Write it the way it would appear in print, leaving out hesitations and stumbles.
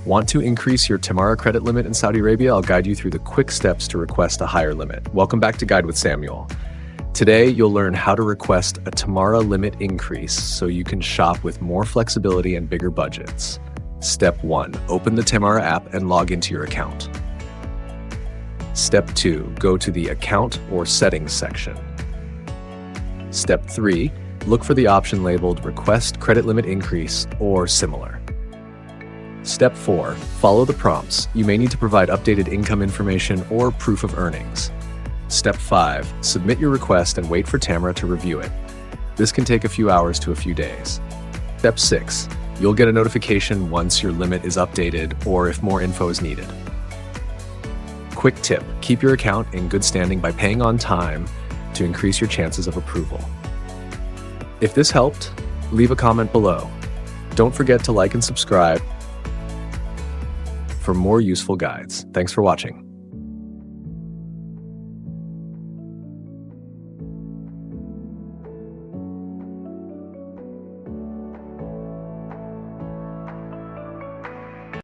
Want to increase your Tamara credit limit in Saudi Arabia? I'll guide you through the quick steps to request a higher limit. Welcome back to Guide with Samuel. Today, you'll learn how to request a Tamara limit increase so you can shop with more flexibility and bigger budgets. Step 1. Open the Tamara app and log into your account. Step 2. Go to the Account or Settings section. Step 3. Look for the option labeled Request Credit Limit Increase or similar. Step 4. Follow the prompts. You may need to provide updated income information or proof of earnings. Step 5. Submit your request and wait for Tamara to review it. This can take a few hours to a few days. Step 6. You'll get a notification once your limit is updated or if more info is needed. Quick tip: keep your account in good standing by paying on time to increase your chances of approval. If this helped, leave a comment below. Don't forget to like and subscribe for more useful guides. Thanks for watching.